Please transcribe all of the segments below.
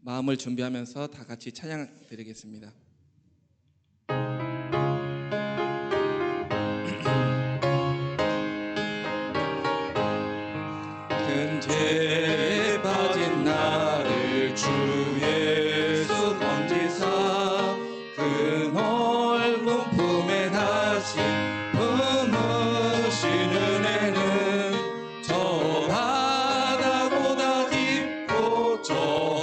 마음을 준비하면서 다 같이 찬양 드리겠습니다. 큰 죄에 빠진 나를 주 예수 건지사 그 넓은 품에 다시 품으신 은혜는 저 바다보다 깊고 저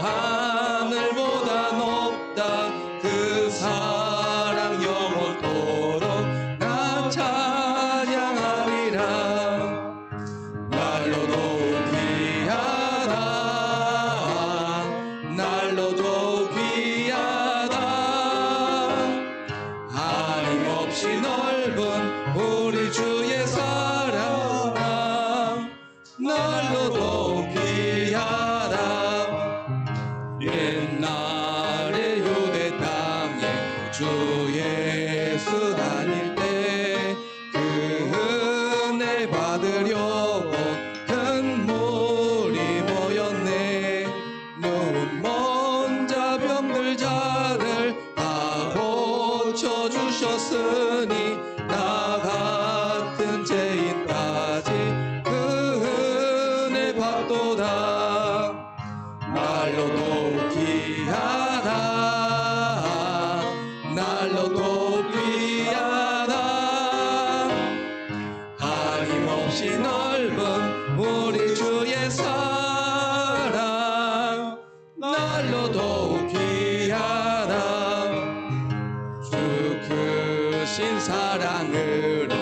하늘보다 높다. 그 사랑 영원토록 나 찬양하리라. 날로도 귀하다 날로도 귀하다. 하림없이 넓은 우리 주의 사랑 날로도 귀하다. 옛날에 유대 땅에 주 예수 다닐 때 그 은혜 받으려고 큰 물이 모였네. 눈먼 자병들 자를 다 고쳐주셨으니 나 같은 죄인까지 그 은혜 받도다. 날로도 귀하다 날로도 귀하다. 하림없이 넓은 우리 주의 사랑 날로도 귀하다. 주 크신 사랑으로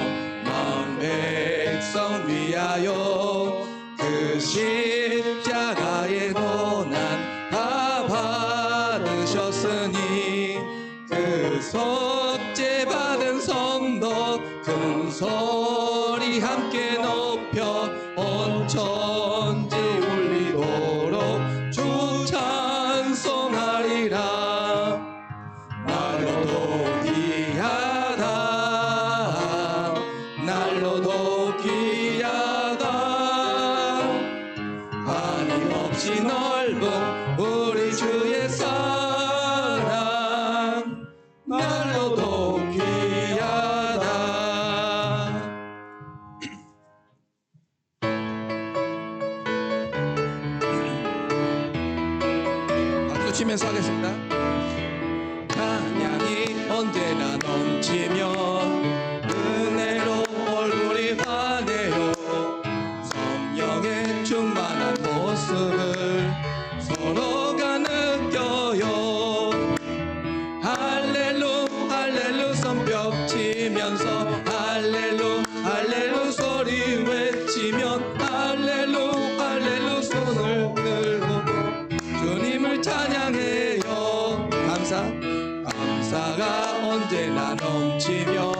마음 백성 위하여 그 십자가의 고난 다 받으셨으니 그 속죄 받은 성도 큰 소리 함께 높여 온 천지 울리도록 주 찬송하리라. 날로도 귀하다 날로도 귀하다. 하림없이 넓은 우리 주의 사랑 날로도 귀하다. 박수 치면서 하겠습니다. 찬양이 언제나 넘치며 은혜로 얼굴이 환해요. 성령의 충만한 모습을 서로가 느껴요. 할렐루 할렐루 손뼉 치면서 할렐루 할렐루 소리 외치면 할렐루 할렐루 손을 들고 주님을 찬양해요. 감사가 언제나 넘치며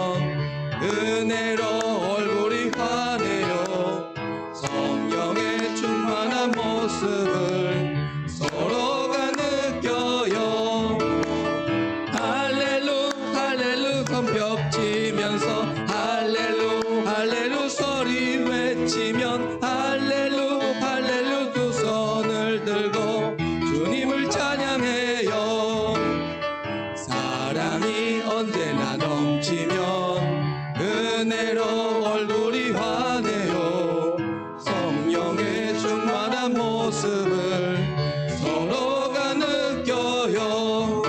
은혜로 얼굴이 환해요. 성령의 충만한 모습을 서로가 느껴요. 할렐루 할렐루 손뼉 치면서 할렐루 할렐루 소리 외치면 할렐루 할렐루 두 손을 들고 주님을 찬양해요. 사랑이 언제나 넘치면 은혜로 얼굴이 환해요. 성령의 충만한 모습을 서로가 느껴요.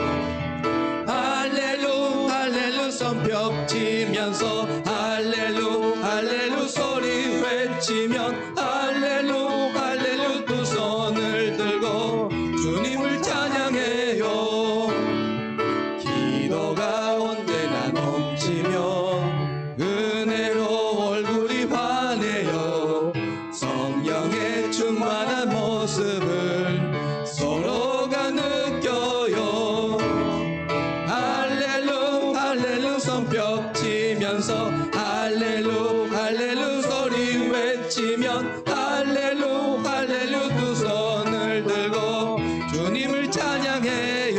할렐루 할렐루 손뼉 치면서 할렐루 할렐루 소리 외치면 할렐루 할렐루 두 손을 들고 주님을 찬양해요. 기도가 언제나 넘치면 은혜로 얼굴이 환해요. 성령의 충만한 모습을 서로가 느껴요. 할렐루 할렐루 손뼉 치면서 할렐루 할렐루 소리 외치면 할렐루 할렐루 두 손을 들고 주님을 찬양해요.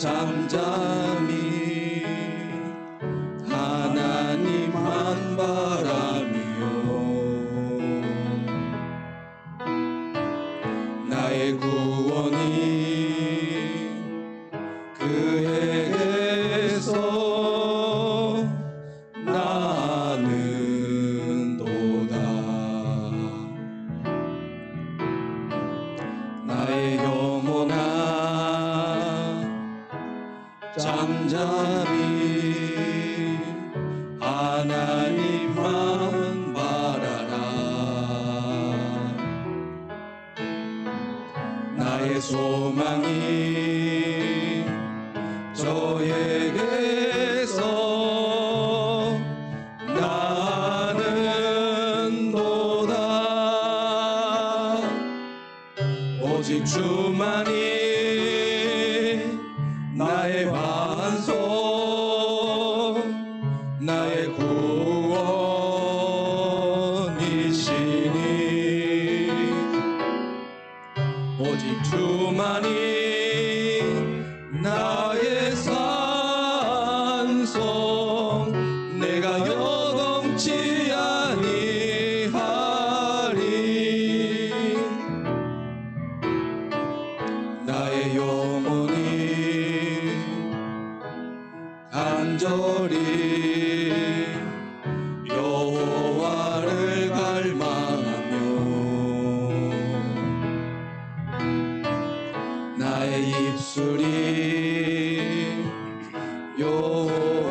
잠잠히 하나님만 바라며 나의 구원이 그에게서 나는도다. 나의 영혼아 잠잠히 하나님만 바라라. 나의 소망이 저에게서 나는도다. 오직 주만이 나의 반석 나의 구원이시니 오직 주만이 나의 산성 내가 요동치 아니하리. 나의 영혼이 간절히 여호와를 갈망하며 나의 입술이 여호와를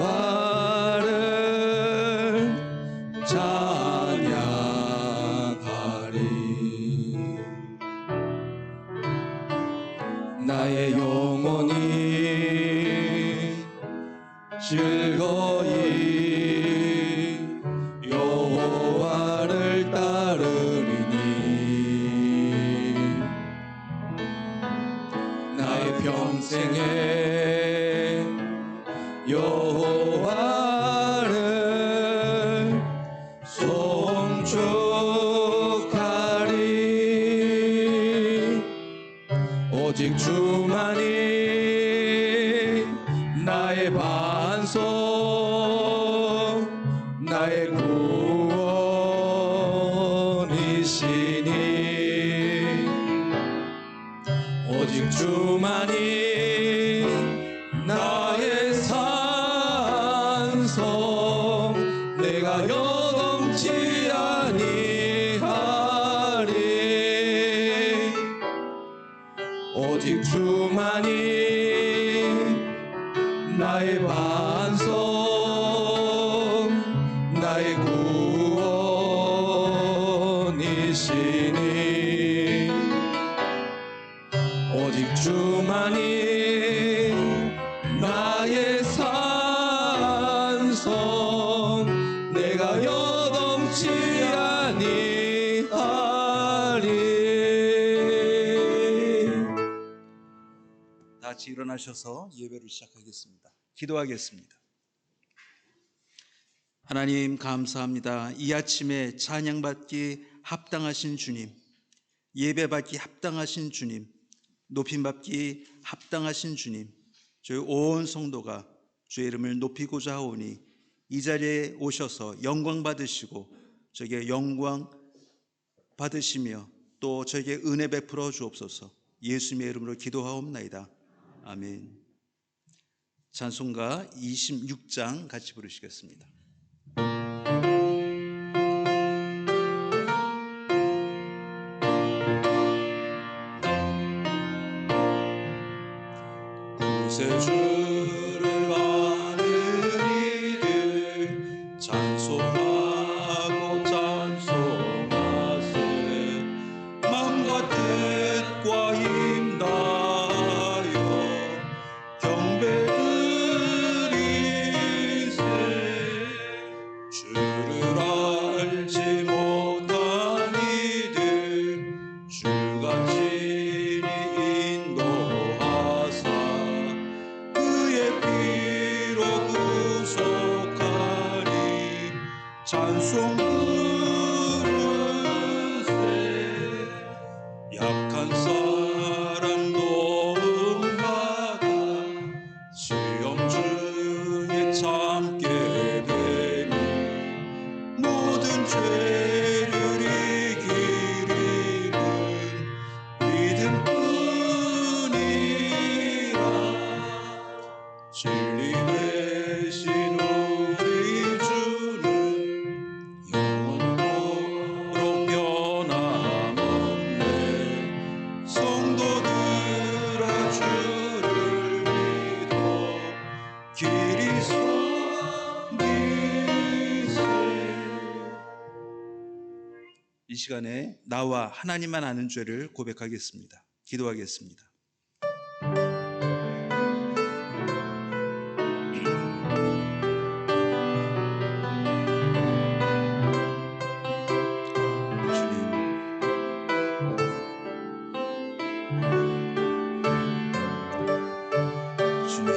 찬양하리. 나의 영혼이 즐거이 여호와를 따르리니 나의 평생에 여호와를 송축하리. 오직 주만이 나의 반석 나의 구원이시니 오직 주만이 나의 산성 내가 요동치 아니하리. 오직 주만이 나의 반석 나의 구원이시니 오직 주만이 나의 산성 내가 요동치 아니하리. 다 같이 일어나셔서 예배를 시작하겠습니다. 기도하겠습니다. 하나님 감사합니다. 이 아침에 찬양받기 합당하신 주님, 예배받기 합당하신 주님, 높임받기 합당하신 주님, 저희 온 성도가 주의 이름을 높이고자 하오니 이 자리에 오셔서 영광 받으시고 저에게 영광 받으시며 또 저에게 은혜 베풀어 주옵소서. 예수님의 이름으로 기도하옵나이다. 아멘. 찬송가 26장 같이 부르시겠습니다. 구세주를 아는 이들 찬송하고 찬송하세. 마음과 뜻과 힘 다하여 경배 드리세. 주를 알지 못한 이들 주가 친히 인도하사 그의 피로 구속하리. 찬송 부르세. 약한 사람 도움받아 진리 되신 우리 주는 영원토록 변함없네. 성도들아 주를 믿어 길이 섬기세. 이 시간에 나와 하나님만 아는 죄를 고백하겠습니다. 기도하겠습니다. 주님,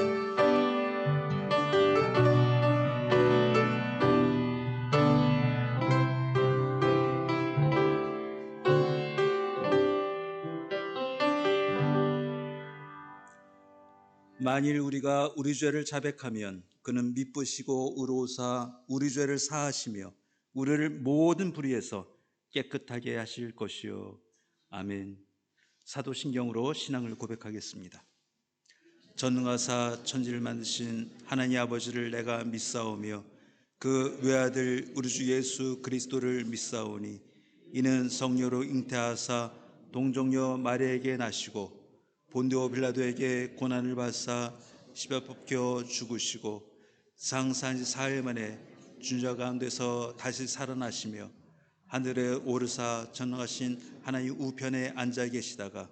만일 우리가 우리 죄를 자백하면 그는 미쁘시고 의로우사 우리 죄를 사하시며 우리를 모든 불의에서 깨끗하게 하실 것이요. 아멘. 사도신경으로 신앙을 고백하겠습니다. 전능하사 천지를 만드신 하나님 아버지를 내가 믿사오며 그 외아들 우리 주 예수 그리스도를 믿사오니 이는 성령으로 잉태하사 동정녀 마리아에게 나시고 본디오 빌라도에게 고난을 받사 십자 뽑혀 죽으시고 장사한 지 사흘 만에 죽은 가운데서 다시 살아나시며 하늘에 오르사 전능하신 하나님 우편에 앉아 계시다가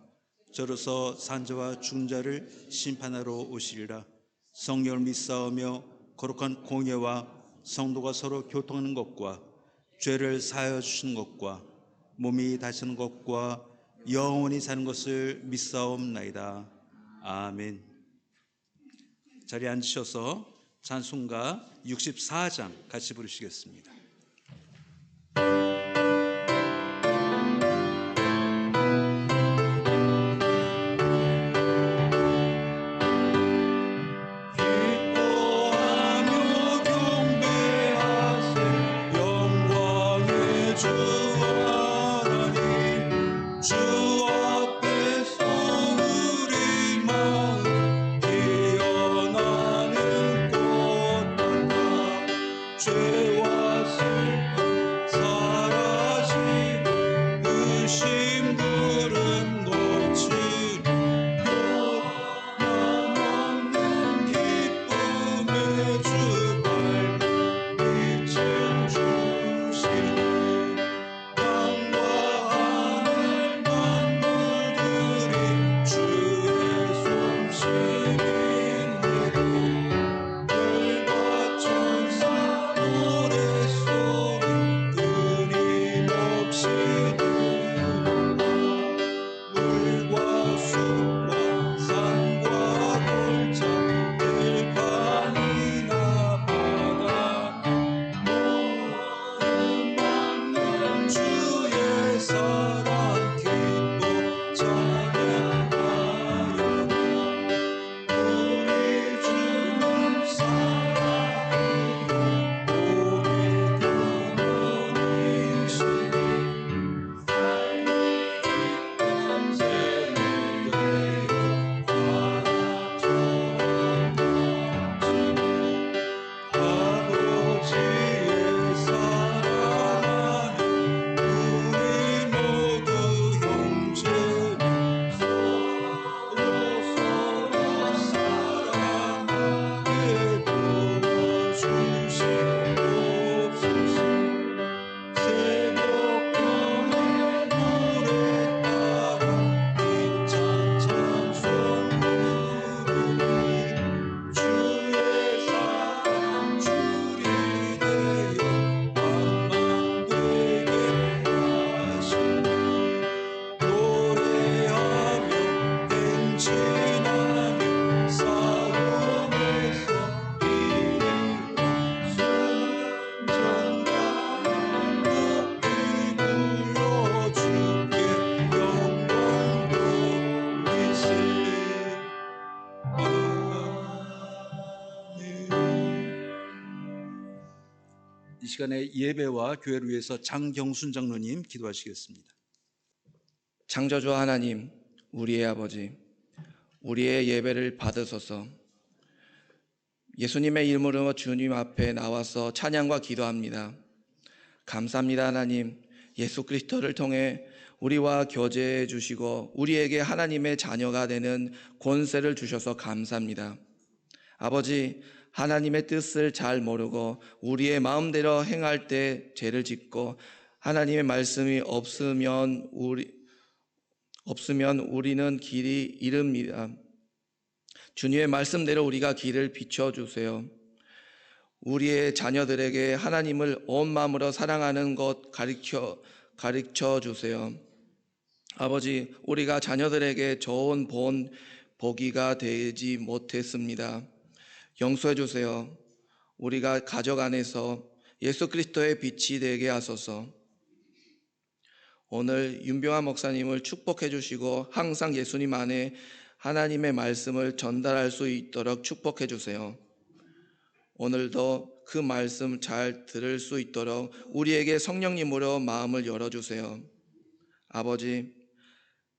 저로서 산자와 죽은 자를 심판하러 오시리라. 성령을 믿사오며 거룩한 공예와 성도가 서로 교통하는 것과 죄를 사하여 주시는 것과 몸이 다시는 것과 영원히 사는 것을 믿사옵나이다. 아멘. 자리에 앉으셔서 찬송가 64장 같이 부르시겠습니다. 이 시간에 예배와 교회를 위해서 장경순 장로님 기도하시겠습니다. 창조주 하나님, 우리의 아버지, 우리의 예배를 받으소서. 예수님의 이름으로 주님 앞에 나와서 찬양과 기도합니다. 감사합니다. 하나님, 예수 그리스도를 통해 우리와 교제해 주시고 우리에게 하나님의 자녀가 되는 권세를 주셔서 감사합니다. 아버지, 하나님의 뜻을 잘 모르고 우리의 마음대로 행할 때 죄를 짓고 하나님의 말씀이 없으면 우리는 길이 잃습니다. 주님의 말씀대로 우리가 길을 비춰주세요. 우리의 자녀들에게 하나님을 온 마음으로 사랑하는 것 가르쳐 주세요. 아버지, 우리가 자녀들에게 좋은 보기가 되지 못했습니다. 용서해 주세요. 우리가 가족 안에서 예수 그리스도의 빛이 되게 하소서. 오늘 윤병환 목사님을 축복해 주시고 항상 예수님 안에 하나님의 말씀을 전달할 수 있도록 축복해 주세요. 오늘도 그 말씀 잘 들을 수 있도록 우리에게 성령님으로 마음을 열어주세요. 아버지,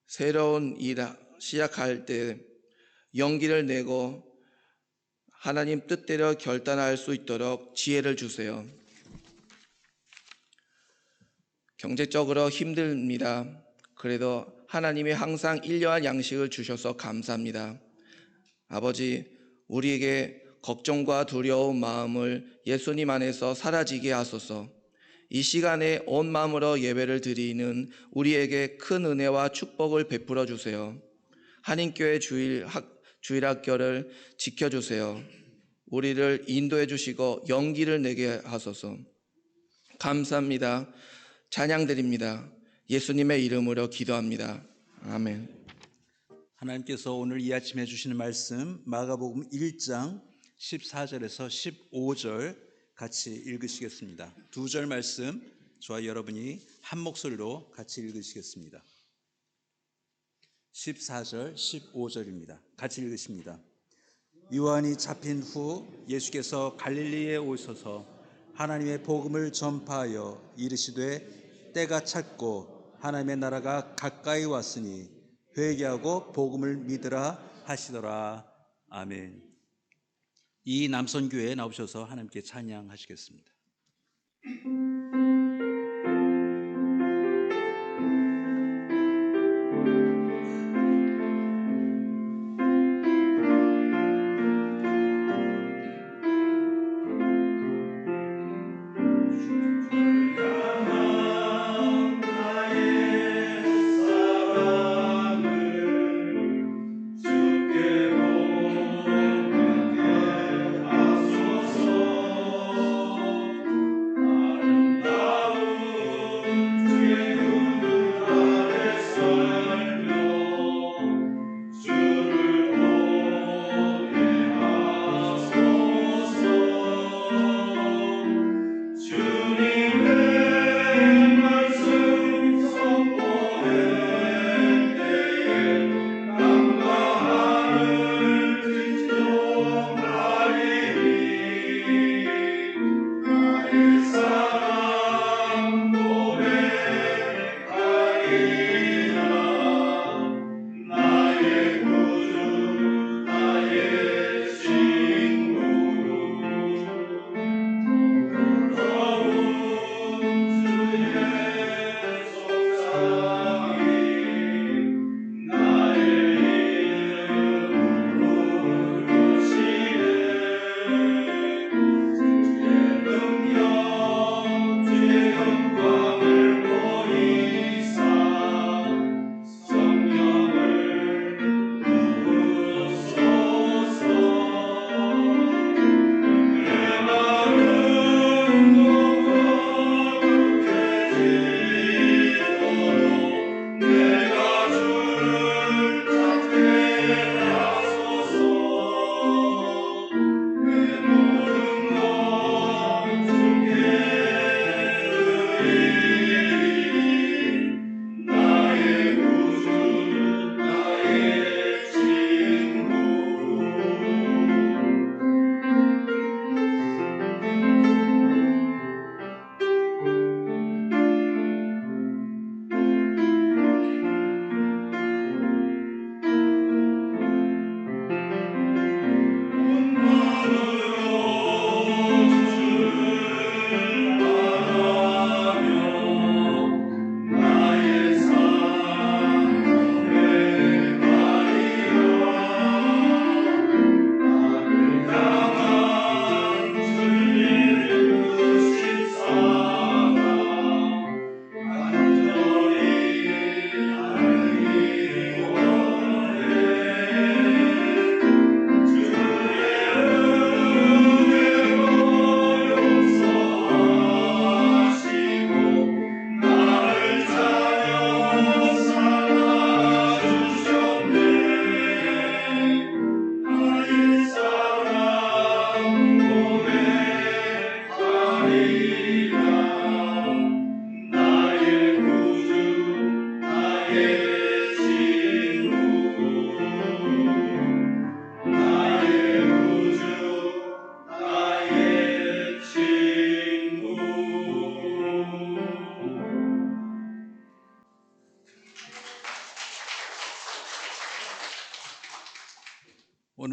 새로운 일 시작할 때 용기를 내고 하나님 뜻대로 결단할 수 있도록 지혜를 주세요. 경제적으로 힘듭니다. 그래도 하나님이 항상 일용할 양식을 주셔서 감사합니다. 아버지, 우리에게 걱정과 두려운 마음을 예수님 안에서 사라지게 하소서. 이 시간에 온 마음으로 예배를 드리는 우리에게 큰 은혜와 축복을 베풀어 주세요. 한인교회 주일학교를 지켜주세요. 우리를 인도해 주시고 용기를 내게 하소서. 감사합니다. 찬양드립니다. 예수님의 이름으로 기도합니다. 아멘. 하나님께서 오늘 이 아침 해주시는 말씀 마가복음 1장 14절에서 15절 같이 읽으시겠습니다. 두 절 말씀 저와 여러분이 한 목소리로 같이 읽으시겠습니다. 14절 15절입니다. 같이 읽으십니다. 요한이 잡힌 후 예수께서 갈릴리에 오셔서 하나님의 복음을 전파하여 이르시되 때가 찼고 하나님의 나라가 가까이 왔으니 회개하고 복음을 믿으라 하시더라. 아멘. 이 남선교회에 나오셔서 하나님께 찬양하시겠습니다. 주께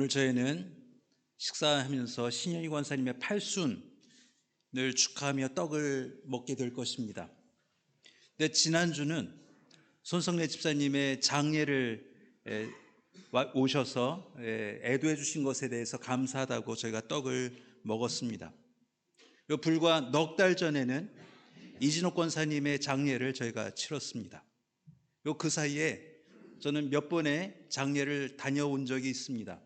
오늘 저희는 식사하면서 신현희 권사님의 팔순을 축하하며 떡을 먹게 될 것입니다. 근데 지난주는 손성래 집사님의 장례를 오셔서 애도해 주신 것에 대해서 감사하다고 저희가 떡을 먹었습니다. 불과 넉 달 전에는 이진옥 권사님의 장례를 저희가 치렀습니다. 그 사이에 저는 몇 번의 장례를 다녀온 적이 있습니다.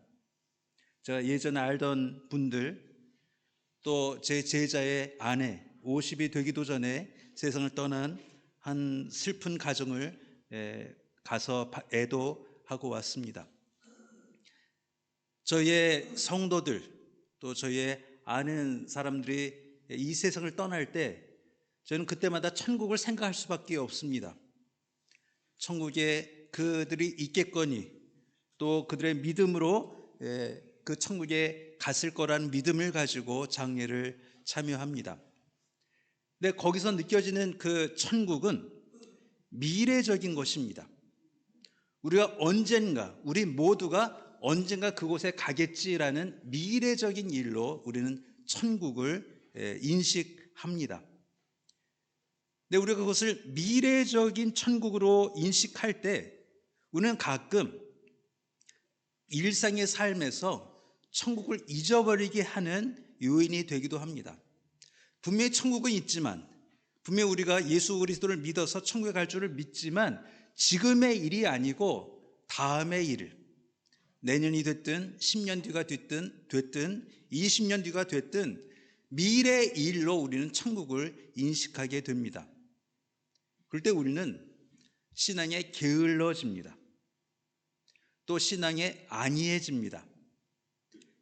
제가 예전에 알던 분들, 또 제 제자의 아내, 50이 되기도 전에 세상을 떠난 한 슬픈 가정을 가서 애도하고 왔습니다. 저희의 성도들, 또 저희의 아는 사람들이 이 세상을 떠날 때 저는 그때마다 천국을 생각할 수밖에 없습니다. 천국에 그들이 있겠거니, 또 그들의 믿음으로 그 천국에 갔을 거라는 믿음을 가지고 장례를 참여합니다. 근데 거기서 느껴지는 그 천국은 미래적인 것입니다. 우리가 언젠가, 우리 모두가 언젠가 그곳에 가겠지라는 미래적인 일로 우리는 천국을 인식합니다. 근데 우리가 그것을 미래적인 천국으로 인식할 때 우리는 가끔 일상의 삶에서 천국을 잊어버리게 하는 요인이 되기도 합니다. 분명히 천국은 있지만, 분명히 우리가 예수 그리스도를 믿어서 천국에 갈 줄을 믿지만 지금의 일이 아니고 다음의 일, 내년이 됐든 10년 뒤가 됐든 20년 뒤가 됐든 미래의 일로 우리는 천국을 인식하게 됩니다. 그럴 때 우리는 신앙에 게을러집니다. 또 신앙에 안이해집니다.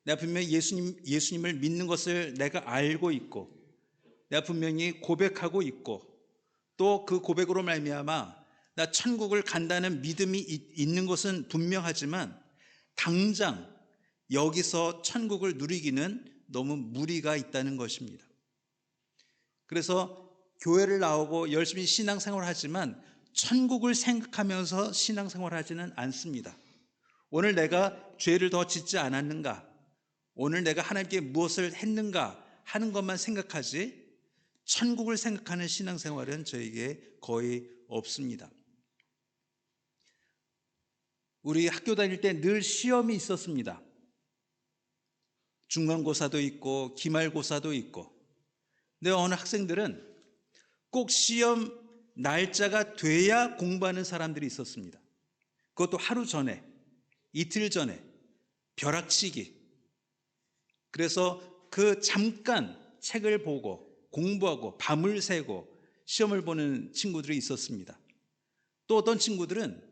내가 분명히 예수님을 믿는 것을 내가 알고 있고, 내가 분명히 고백하고 있고, 또 그 고백으로 말미암아 나 천국을 간다는 믿음이 있는 것은 분명하지만 당장 여기서 천국을 누리기는 너무 무리가 있다는 것입니다. 그래서 교회를 나오고 열심히 신앙생활을 하지만 천국을 생각하면서 신앙생활을 하지는 않습니다. 오늘 내가 죄를 더 짓지 않았는가, 오늘 내가 하나님께 무엇을 했는가 하는 것만 생각하지 천국을 생각하는 신앙생활은 저에게 거의 없습니다. 우리 학교 다닐 때 늘 시험이 있었습니다. 중간고사도 있고 기말고사도 있고. 근데 어느 학생들은 꼭 시험 날짜가 돼야 공부하는 사람들이 있었습니다. 그것도 하루 전에, 이틀 전에, 벼락치기. 그래서 그 잠깐 책을 보고 공부하고 밤을 새고 시험을 보는 친구들이 있었습니다. 또 어떤 친구들은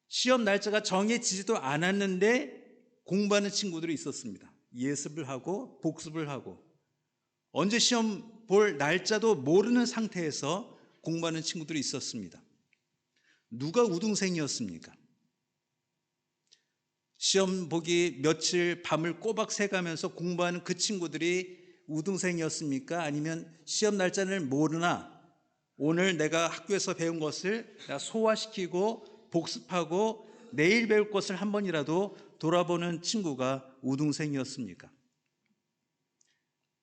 시험 날짜가 정해지지도 않았는데 공부하는 친구들이 있었습니다. 예습을 하고 복습을 하고 언제 시험 볼 날짜도 모르는 상태에서 공부하는 친구들이 있었습니다. 누가 우등생이었습니까? 시험 보기 며칠 밤을 꼬박 새가면서 공부하는 그 친구들이 우등생이었습니까? 아니면 시험 날짜를 모르나 오늘 내가 학교에서 배운 것을 소화시키고 복습하고 내일 배울 것을 한 번이라도 돌아보는 친구가 우등생이었습니까?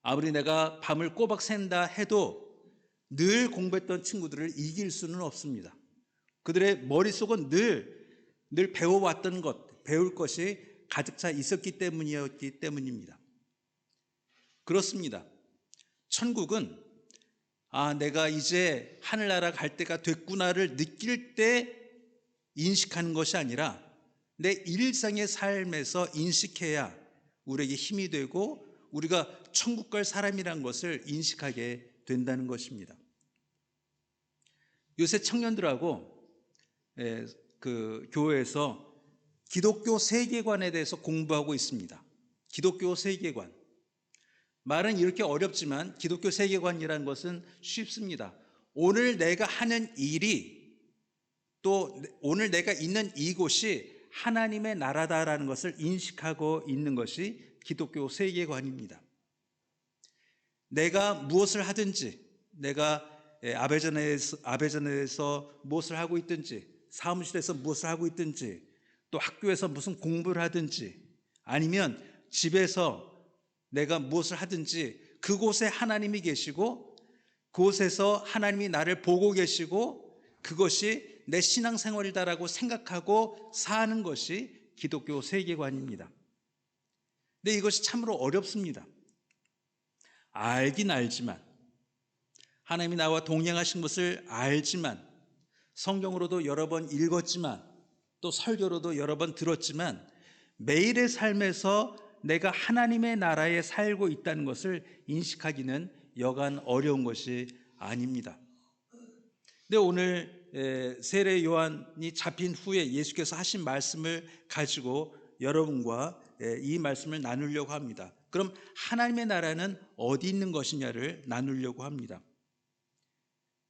아무리 내가 밤을 꼬박 샌다 해도 늘 공부했던 친구들을 이길 수는 없습니다. 그들의 머릿속은 늘 배워왔던 것, 배울 것이 가득 차 있었기 때문입니다. 그렇습니다. 천국은 내가 이제 하늘나라 갈 때가 됐구나를 느낄 때 인식하는 것이 아니라 내 일상의 삶에서 인식해야 우리에게 힘이 되고 우리가 천국 갈 사람이란 것을 인식하게 된다는 것입니다. 요새 청년들하고 그 교회에서 기독교 세계관에 대해서 공부하고 있습니다. 기독교 세계관. 말은 이렇게 어렵지만 기독교 세계관이라는 것은 쉽습니다. 오늘 내가 하는 일이 또 오늘 내가 있는 이곳이 하나님의 나라다라는 것을 인식하고 있는 것이 기독교 세계관입니다. 내가 무엇을 하든지, 내가 아베전에서 무엇을 하고 있든지, 사무실에서 무엇을 하고 있든지, 또 학교에서 무슨 공부를 하든지, 아니면 집에서 내가 무엇을 하든지 그곳에 하나님이 계시고 그곳에서 하나님이 나를 보고 계시고 그것이 내 신앙생활이다라고 생각하고 사는 것이 기독교 세계관입니다. 근데 이것이 참으로 어렵습니다. 알긴 알지만, 하나님이 나와 동행하신 것을 알지만, 성경으로도 여러 번 읽었지만, 또 설교로도 여러 번 들었지만, 매일의 삶에서 내가 하나님의 나라에 살고 있다는 것을 인식하기는 여간 어려운 것이 아닙니다. 근데 오늘 세례 요한이 잡힌 후에 예수께서 하신 말씀을 가지고 여러분과 이 말씀을 나누려고 합니다. 그럼 하나님의 나라는 어디 있는 것이냐를 나누려고 합니다.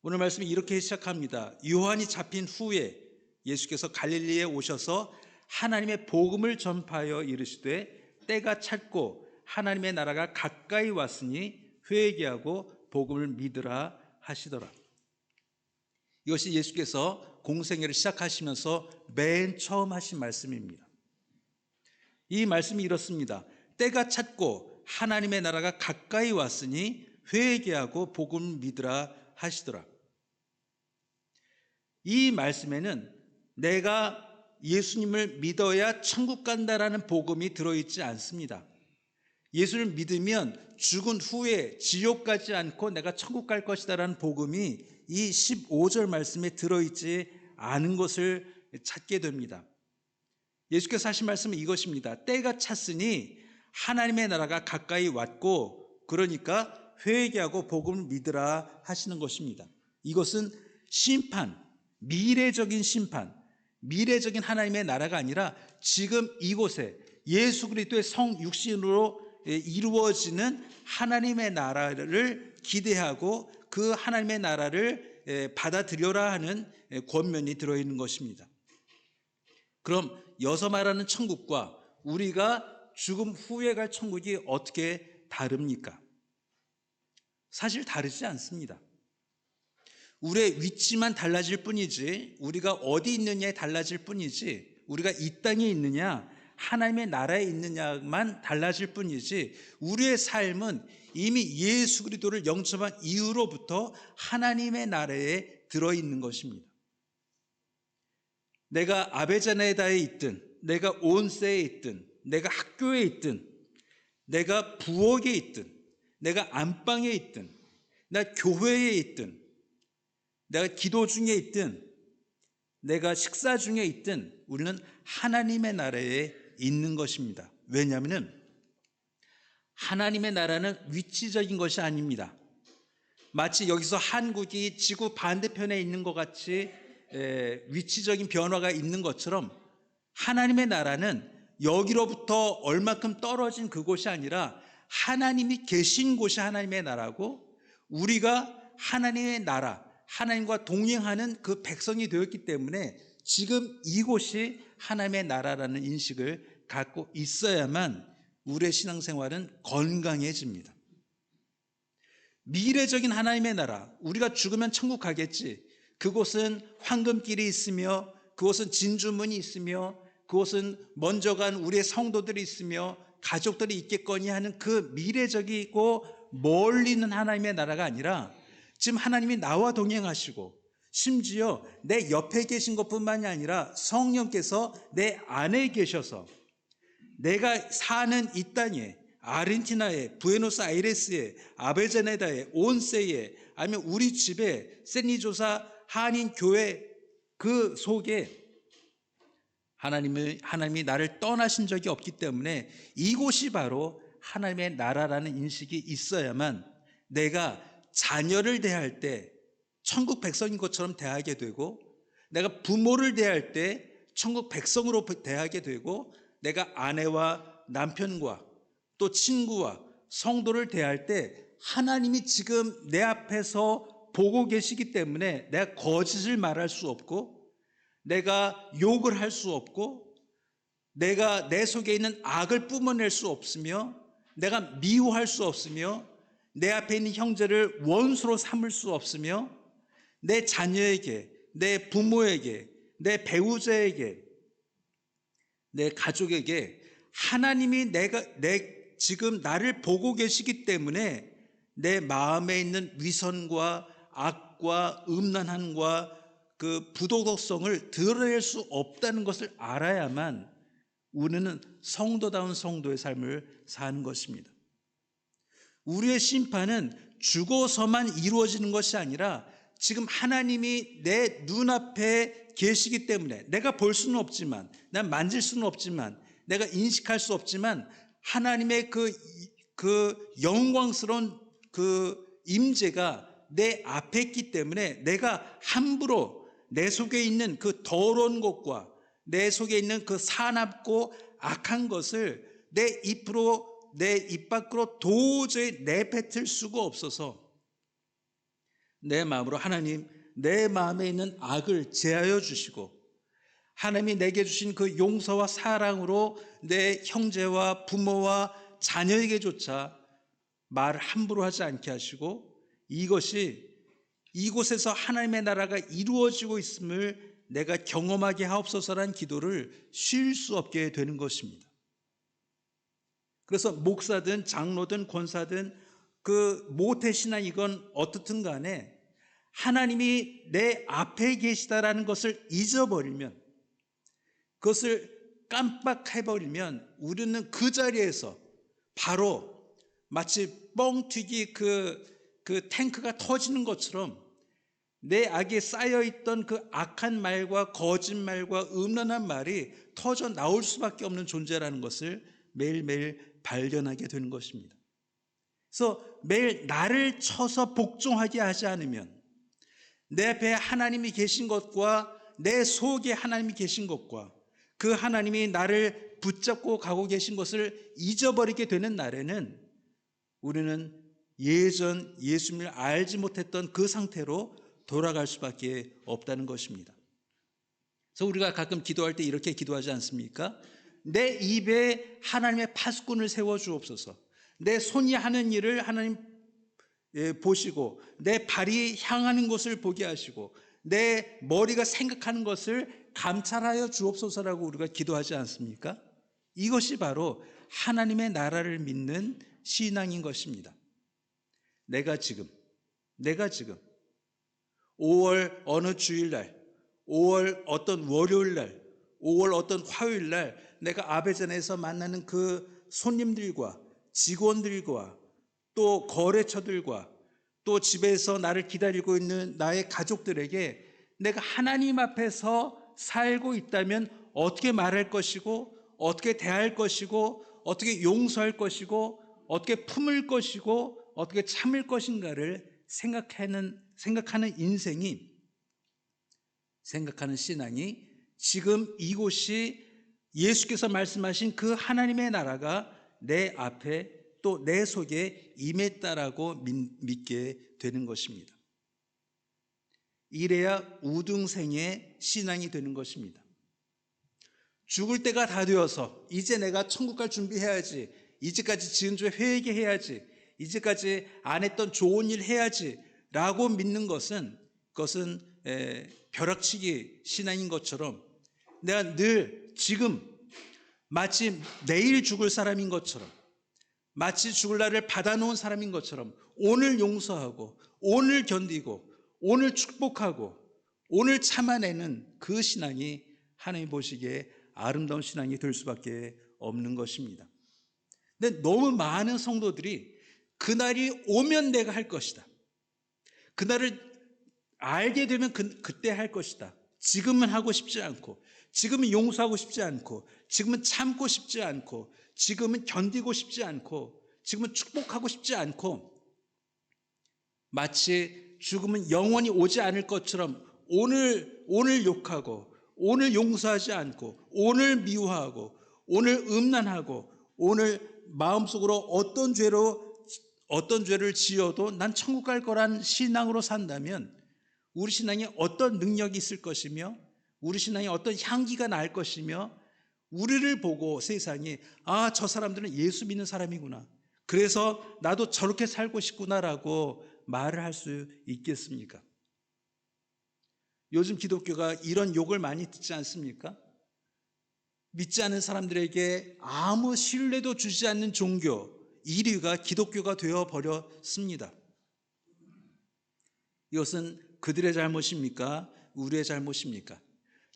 오늘 말씀이 이렇게 시작합니다. 요한이 잡힌 후에 예수께서 갈릴리에 오셔서 하나님의 복음을 전파하여 이르시되 때가 찼고 하나님의 나라가 가까이 왔으니 회개하고 복음을 믿으라 하시더라. 이것이 예수께서 공생애를 시작하시면서 맨 처음 하신 말씀입니다. 이 말씀이 이렇습니다. 때가 찼고 하나님의 나라가 가까이 왔으니 회개하고 복음을 믿으라 하시더라. 이 말씀에는 내가 예수님을 믿어야 천국 간다라는 복음이 들어있지 않습니다. 예수를 믿으면 죽은 후에 지옥 가지 않고 내가 천국 갈 것이다라는 복음이 이 15절 말씀에 들어있지 않은 것을 찾게 됩니다. 예수께서 하신 말씀은 이것입니다. 때가 찼으니 하나님의 나라가 가까이 왔고 그러니까 회개하고 복음을 믿으라 하시는 것입니다. 이것은 심판, 미래적인 심판, 미래적인 하나님의 나라가 아니라 지금 이곳에 예수 그리스도의 성육신으로 이루어지는 하나님의 나라를 기대하고 그 하나님의 나라를 받아들여라 하는 권면이 들어있는 것입니다. 그럼 여기서 말하는 천국과 우리가 죽음 후에 갈 천국이 어떻게 다릅니까? 사실 다르지 않습니다. 우리의 위치만 달라질 뿐이지 우리가 어디 있느냐에 달라질 뿐이지 우리가 이 땅에 있느냐 하나님의 나라에 있느냐만 달라질 뿐이지 우리의 삶은 이미 예수 그리스도를 영접한 이후로부터 하나님의 나라에 들어있는 것입니다. 내가 아베자네다에 있든 내가 온세에 있든 내가 학교에 있든 내가 부엌에 있든 내가 안방에 있든 내가 교회에 있든 내가 기도 중에 있든 내가 식사 중에 있든 우리는 하나님의 나라에 있는 것입니다. 왜냐하면 하나님의 나라는 위치적인 것이 아닙니다. 마치 여기서 한국이 지구 반대편에 있는 것 같이 위치적인 변화가 있는 것처럼 하나님의 나라는 여기로부터 얼마큼 떨어진 그곳이 아니라 하나님이 계신 곳이 하나님의 나라고 우리가 하나님의 나라, 하나님과 동행하는 그 백성이 되었기 때문에 지금 이곳이 하나님의 나라라는 인식을 갖고 있어야만 우리의 신앙생활은 건강해집니다. 미래적인 하나님의 나라, 우리가 죽으면 천국 가겠지. 그곳은 황금길이 있으며 그곳은 진주문이 있으며 그곳은 먼저 간 우리의 성도들이 있으며 가족들이 있겠거니 하는 그 미래적이고 멀리 있는 하나님의 나라가 아니라 지금 하나님이 나와 동행하시고 심지어 내 옆에 계신 것뿐만이 아니라 성령께서 내 안에 계셔서 내가 사는 이 땅에 아르헨티나에 부에노스아이레스에 아베자네다에 온세에 아니면 우리 집에 샌리조사 한인교회 그 속에 하나님이 나를 떠나신 적이 없기 때문에 이곳이 바로 하나님의 나라라는 인식이 있어야만 내가 자녀를 대할 때 천국 백성인 것처럼 대하게 되고 내가 부모를 대할 때 천국 백성으로 대하게 되고 내가 아내와 남편과 또 친구와 성도를 대할 때 하나님이 지금 내 앞에서 보고 계시기 때문에 내가 거짓을 말할 수 없고 내가 욕을 할 수 없고 내가 내 속에 있는 악을 뿜어낼 수 없으며 내가 미워할 수 없으며 내 앞에 있는 형제를 원수로 삼을 수 없으며 내 자녀에게, 내 부모에게, 내 배우자에게, 내 가족에게 하나님이 지금 나를 보고 계시기 때문에 내 마음에 있는 위선과 악과 음란함과 그 부도덕성을 드러낼 수 없다는 것을 알아야만 우리는 성도다운 성도의 삶을 사는 것입니다. 우리의 심판은 죽어서만 이루어지는 것이 아니라 지금 하나님이 내 눈앞에 계시기 때문에 내가 볼 수는 없지만, 난 만질 수는 없지만, 내가 인식할 수 없지만 하나님의 그 영광스러운 그 임재가 내 앞에 있기 때문에 내가 함부로 내 속에 있는 그 더러운 것과 내 속에 있는 그 사납고 악한 것을 내 입 밖으로 도저히 내뱉을 수가 없어서 내 마음으로 하나님, 내 마음에 있는 악을 제하여 주시고 하나님이 내게 주신 그 용서와 사랑으로 내 형제와 부모와 자녀에게조차 말을 함부로 하지 않게 하시고 이곳에서 하나님의 나라가 이루어지고 있음을 내가 경험하게 하옵소서라는 기도를 쉴 수 없게 되는 것입니다. 그래서 목사든 장로든 권사든 그 모태신앙이건 어떻든 간에 하나님이 내 앞에 계시다라는 것을 잊어버리면, 그것을 깜빡해버리면 우리는 그 자리에서 바로 마치 뻥튀기 그 탱크가 터지는 것처럼 내 악에 쌓여있던 그 악한 말과 거짓말과 음란한 말이 터져 나올 수밖에 없는 존재라는 것을 매일매일 발견하게 되는 것입니다. 그래서 매일 나를 쳐서 복종하게 하지 않으면 내 앞에 하나님이 계신 것과 내 속에 하나님이 계신 것과 그 하나님이 나를 붙잡고 가고 계신 것을 잊어버리게 되는 날에는 우리는 예전 예수님을 알지 못했던 그 상태로 돌아갈 수밖에 없다는 것입니다. 그래서 우리가 가끔 기도할 때 이렇게 기도하지 않습니까? 내 입에 하나님의 파수꾼을 세워 주옵소서. 내 손이 하는 일을 하나님 보시고 내 발이 향하는 곳을 보게 하시고 내 머리가 생각하는 것을 감찰하여 주옵소서라고 우리가 기도하지 않습니까? 이것이 바로 하나님의 나라를 믿는 신앙인 것입니다. 내가 지금 5월 어느 주일날, 5월 어떤 월요일날, 5월 어떤 화요일날 내가 아베전에서 만나는 그 손님들과 직원들과 또 거래처들과 또 집에서 나를 기다리고 있는 나의 가족들에게 내가 하나님 앞에서 살고 있다면 어떻게 말할 것이고 어떻게 대할 것이고 어떻게 용서할 것이고 어떻게 품을 것이고 어떻게 참을 것인가를 생각하는 인생이, 생각하는 신앙이 지금 이곳이 예수께서 말씀하신 그 하나님의 나라가 내 앞에 또 내 속에 임했다라고 믿게 되는 것입니다. 이래야 우등생의 신앙이 되는 것입니다. 죽을 때가 다 되어서 이제 내가 천국 갈 준비해야지, 이제까지 지은 죄 회개해야지, 이제까지 안 했던 좋은 일 해야지 라고 믿는 것은 그것은 벼락치기 신앙인 것처럼 내가 늘 지금 마치 내일 죽을 사람인 것처럼, 마치 죽을 날을 받아놓은 사람인 것처럼 오늘 용서하고 오늘 견디고 오늘 축복하고 오늘 참아내는 그 신앙이 하나님 보시기에 아름다운 신앙이 될 수밖에 없는 것입니다. 근데 너무 많은 성도들이 그날이 오면 내가 할 것이다, 그날을 알게 되면 그때 할 것이다, 지금은 하고 싶지 않고, 지금은 용서하고 싶지 않고, 지금은 참고 싶지 않고, 지금은 견디고 싶지 않고, 지금은 축복하고 싶지 않고, 마치 죽음은 영원히 오지 않을 것처럼 오늘 욕하고 오늘 용서하지 않고 오늘 미워하고 오늘 음란하고 오늘 마음속으로 어떤 죄를 지어도 난 천국 갈 거란 신앙으로 산다면 우리 신앙에 어떤 능력이 있을 것이며 우리 신앙에 어떤 향기가 날 것이며 우리를 보고 세상이 저 사람들은 예수 믿는 사람이구나, 그래서 나도 저렇게 살고 싶구나라고 말을 할 수 있겠습니까? 요즘 기독교가 이런 욕을 많이 듣지 않습니까? 믿지 않는 사람들에게 아무 신뢰도 주지 않는 종교 1위가 기독교가 되어 버렸습니다. 이것은 그들의 잘못입니까? 우리의 잘못입니까?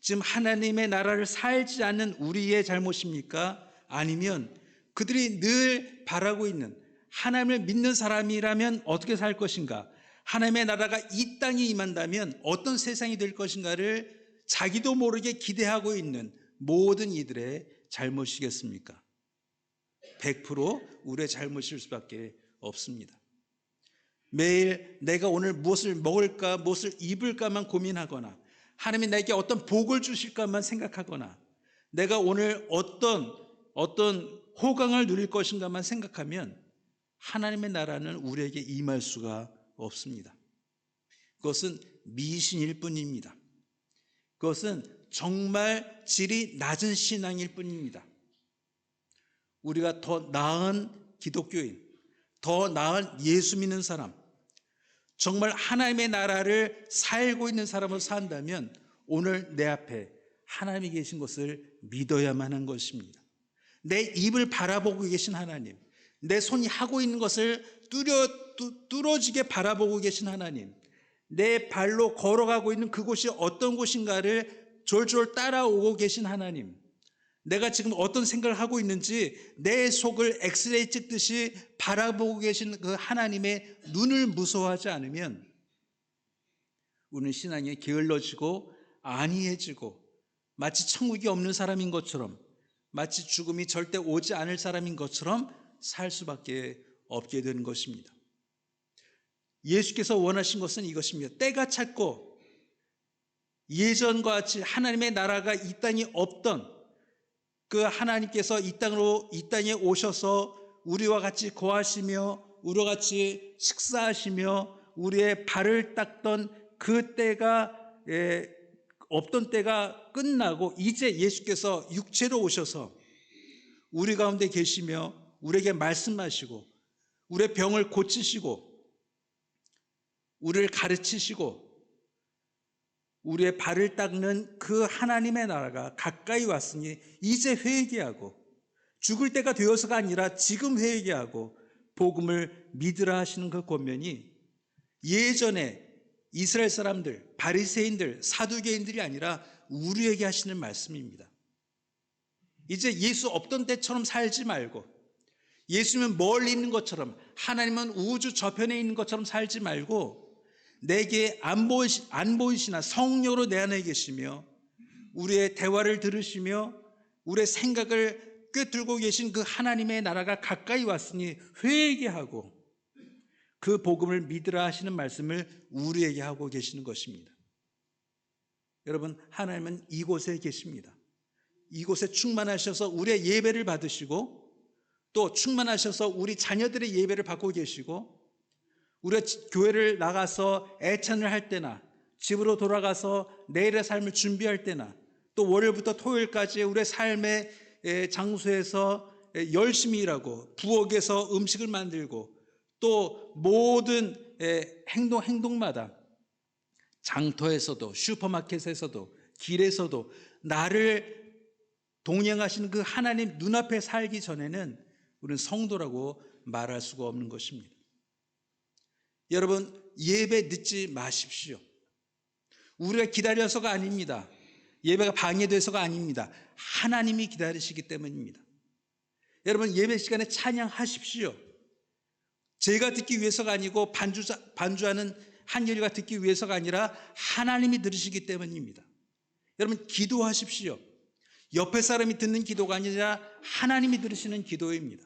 지금 하나님의 나라를 살지 않는 우리의 잘못입니까? 아니면 그들이 늘 바라고 있는 하나님을 믿는 사람이라면 어떻게 살 것인가? 하나님의 나라가 이 땅에 임한다면 어떤 세상이 될 것인가를 자기도 모르게 기대하고 있는 모든 이들의 잘못이겠습니까? 100% 우리의 잘못일 수밖에 없습니다. 매일 내가 오늘 무엇을 먹을까, 무엇을 입을까만 고민하거나 하나님이 나에게 어떤 복을 주실까만 생각하거나 내가 오늘 어떤 호강을 누릴 것인가만 생각하면 하나님의 나라는 우리에게 임할 수가 없습니다. 그것은 미신일 뿐입니다. 그것은 정말 질이 낮은 신앙일 뿐입니다. 우리가 더 나은 기독교인, 더 나은 예수 믿는 사람, 정말 하나님의 나라를 살고 있는 사람으로 산다면 오늘 내 앞에 하나님이 계신 것을 믿어야만 하는 것입니다. 내 입을 바라보고 계신 하나님, 내 손이 하고 있는 것을 뚫어지게 바라보고 계신 하나님, 내 발로 걸어가고 있는 그곳이 어떤 곳인가를 졸졸 따라오고 계신 하나님, 내가 지금 어떤 생각을 하고 있는지 내 속을 엑스레이 찍듯이 바라보고 계신 그 하나님의 눈을 무서워하지 않으면 우리는 신앙이 게을러지고 안이해지고 마치 천국이 없는 사람인 것처럼, 마치 죽음이 절대 오지 않을 사람인 것처럼 살 수밖에 없게 되는 것입니다. 예수께서 원하신 것은 이것입니다. 때가 찼고 예전과 같이 하나님의 나라가 이 땅에 없던 그 하나님께서 이 땅에 오셔서 우리와 같이 거하시며 우리와 같이 식사하시며 우리의 발을 닦던 그 때가 없던 때가 끝나고 이제 예수께서 육체로 오셔서 우리 가운데 계시며 우리에게 말씀하시고 우리의 병을 고치시고 우리를 가르치시고 우리의 발을 닦는 그 하나님의 나라가 가까이 왔으니 이제 회개하고 죽을 때가 되어서가 아니라 지금 회개하고 복음을 믿으라 하시는 그 권면이 예전에 이스라엘 사람들, 바리새인들, 사두개인들이 아니라 우리에게 하시는 말씀입니다. 이제 예수 없던 때처럼 살지 말고 예수님은 멀리 있는 것처럼 하나님은 우주 저편에 있는 것처럼 살지 말고 내게 안 보이시나 성령으로 내 안에 계시며 우리의 대화를 들으시며 우리의 생각을 꿰뚫고 계신 그 하나님의 나라가 가까이 왔으니 회개하고 그 복음을 믿으라 하시는 말씀을 우리에게 하고 계시는 것입니다. 여러분, 하나님은 이곳에 계십니다. 이곳에 충만하셔서 우리의 예배를 받으시고 또 충만하셔서 우리 자녀들의 예배를 받고 계시고 우리가 교회를 나가서 애찬을 할 때나 집으로 돌아가서 내일의 삶을 준비할 때나 또 월요일부터 토요일까지 우리의 삶의 장소에서 열심히 일하고 부엌에서 음식을 만들고 또 모든 행동마다 장터에서도 슈퍼마켓에서도 길에서도 나를 동행하시는 그 하나님 눈앞에 살기 전에는 우리는 성도라고 말할 수가 없는 것입니다. 여러분, 예배 늦지 마십시오. 우리가 기다려서가 아닙니다. 예배가 방해돼서가 아닙니다. 하나님이 기다리시기 때문입니다. 여러분, 예배 시간에 찬양하십시오. 제가 듣기 위해서가 아니고 반주하는 한결이가 듣기 위해서가 아니라 하나님이 들으시기 때문입니다. 여러분, 기도하십시오. 옆에 사람이 듣는 기도가 아니라 하나님이 들으시는 기도입니다.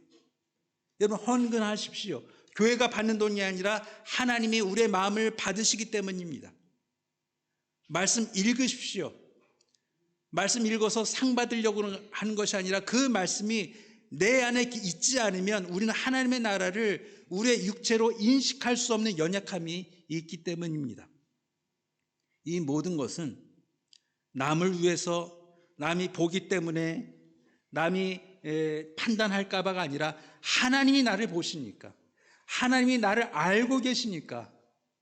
여러분, 헌금하십시오. 교회가 받는 돈이 아니라 하나님이 우리의 마음을 받으시기 때문입니다. 말씀 읽으십시오. 말씀 읽어서 상 받으려고 하는 것이 아니라 그 말씀이 내 안에 있지 않으면 우리는 하나님의 나라를 우리의 육체로 인식할 수 없는 연약함이 있기 때문입니다. 이 모든 것은 남을 위해서 남이 보기 때문에 남이 판단할까 봐가 아니라 하나님이 나를 보시니까 하나님이 나를 알고 계시니까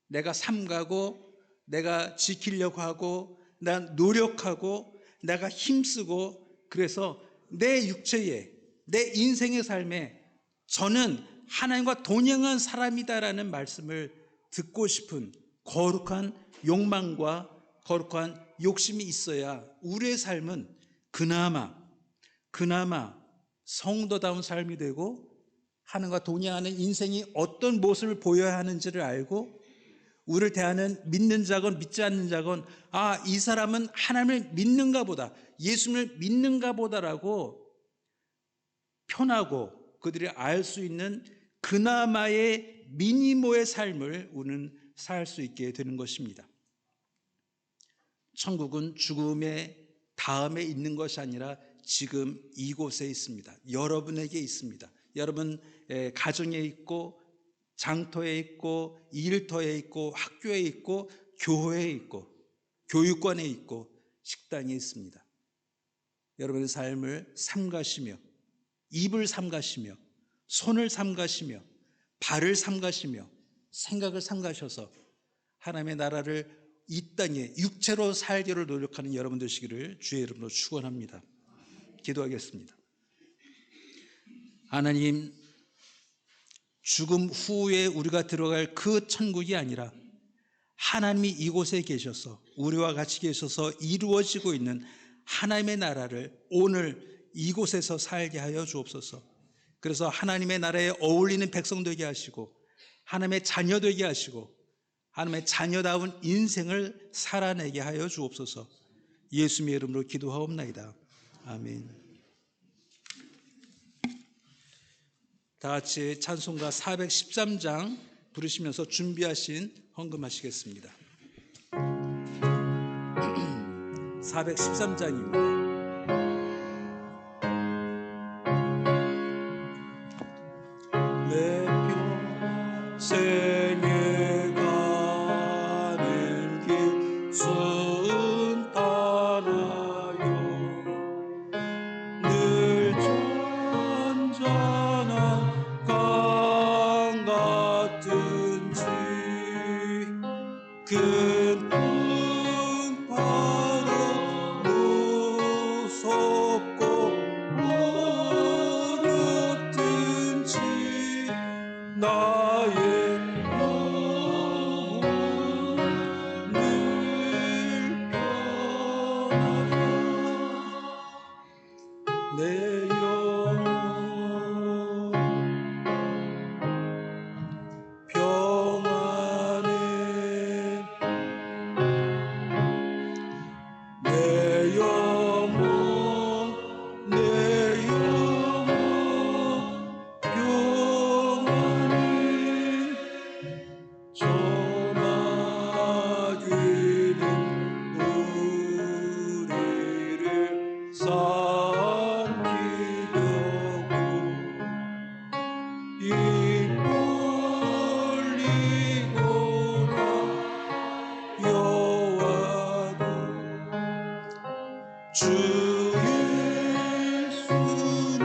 내가 삼가고 내가 지키려고 하고 난 노력하고 내가 힘쓰고 그래서 내 육체에, 내 인생의 삶에 저는 하나님과 동행한 사람이다라는 말씀을 듣고 싶은 거룩한 욕망과 거룩한 욕심이 있어야 우리의 삶은 그나마 성도다운 삶이 되고 하나님과 동행하는 인생이 어떤 모습을 보여야 하는지를 알고 우리를 대하는 믿는 자건 믿지 않는 자건 이 사람은 하나님을 믿는가 보다, 예수님을 믿는가 보다라고 편하고 그들이 알 수 있는 그나마의 미니모의 삶을 우리는 살 수 있게 되는 것입니다. 천국은 죽음의 다음에 있는 것이 아니라 지금 이곳에 있습니다. 여러분에게 있습니다. 여러분 가정에 있고 장터에 있고 일터에 있고 학교에 있고 교회에 있고 교육관에 있고 식당에 있습니다. 여러분의 삶을 삼가시며 입을 삼가시며 손을 삼가시며 발을 삼가시며 생각을 삼가셔서 하나님의 나라를 이 땅에 육체로 살기를 노력하는 여러분 되시기를 주의 이름으로 축원합니다. 기도하겠습니다. 하나님, 죽음 후에 우리가 들어갈 그 천국이 아니라 하나님이 이곳에 계셔서 우리와 같이 계셔서 이루어지고 있는 하나님의 나라를 오늘 이곳에서 살게 하여 주옵소서. 그래서 하나님의 나라에 어울리는 백성 되게 하시고 하나님의 자녀 되게 하시고 하나님의 자녀다운 인생을 살아내게 하여 주옵소서. 예수님의 이름으로 기도하옵나이다. 아멘. 다 같이 찬송가 413장 부르시면서 준비하신 헌금하시겠습니다. 413장입니다. 내 평생에 가는 길 순탄하여 늘 잔잔한 강 같은지 큰 풍파로 무섭고 어렵든지 나의 영혼 늘 편하여 내 영혼 평안해 내 영혼 평안해 전하기는 우리를 삼키려고 입 벌리고나 여와도 주 예수는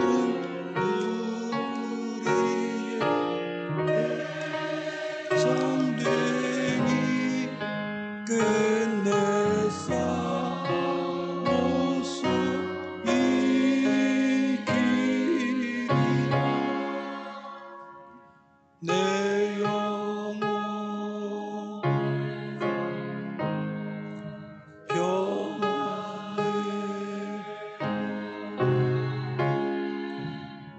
우리의 장대기 끝내 싸워서 이기리 내 영혼 평안해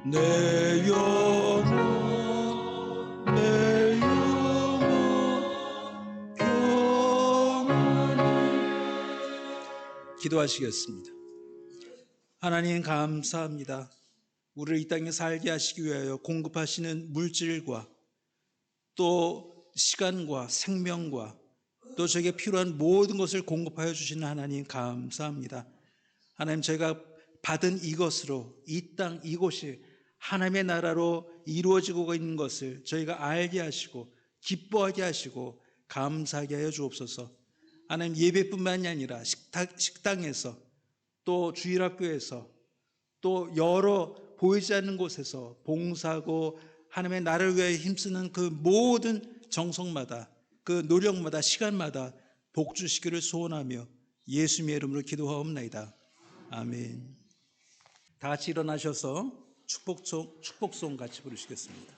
내 영혼 평안해. 기도하시겠습니다. 하나님 감사합니다. 우리를 이 땅에 살게 하시기 위하여 공급하시는 물질과 또 시간과 생명과 또 저에게 필요한 모든 것을 공급하여 주시는 하나님 감사합니다. 하나님, 저희가 받은 이것으로 이 땅 이곳이 하나님의 나라로 이루어지고 있는 것을 저희가 알게 하시고 기뻐하게 하시고 감사하게 하여 주옵소서. 하나님, 예배뿐만이 아니라 식당에서 또 주일학교에서 또 여러 보이지 않는 곳에서 봉사하고 하나님의 나라를 위하여 힘쓰는 그 모든 정성마다 그 노력마다 시간마다 복 주시기를 소원하며 예수님의 이름으로 기도하옵나이다. 아멘. 다 같이 일어나셔서 축복송 같이 부르시겠습니다.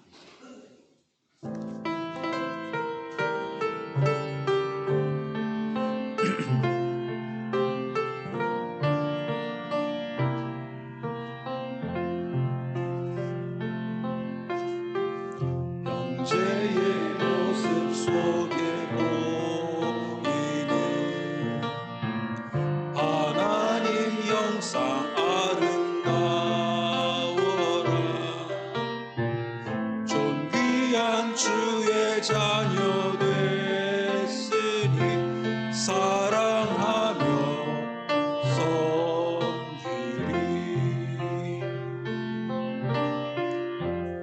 형제의 모습 속에 보이는 하나님 형상 아름다워라. 존귀한 주의 자녀 됐으니 사랑하며 섬기리.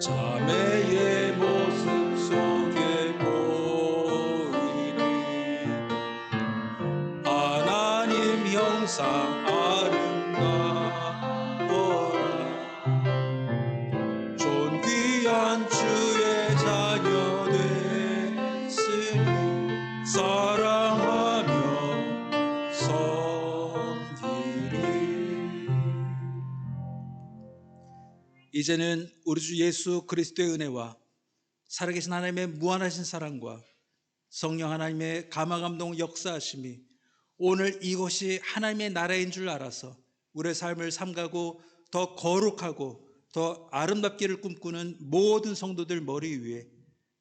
자매의 모습 속에 보이는 하나님 형상 아름다워라. 존귀한 주의 자녀 됐으니 사랑하며 섬기리. 이제는 우리 주 예수 그리스도의 은혜와 살아계신 하나님의 무한하신 사랑과 성령 하나님의 감화감동 역사하심이 오늘 이곳이 하나님의 나라인 줄 알아서 우리의 삶을 삼가고 더 거룩하고 더 아름답기를 꿈꾸는 모든 성도들 머리 위에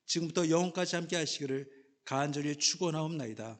지금부터 영원까지 함께 하시기를 간절히 축원하옵나이다.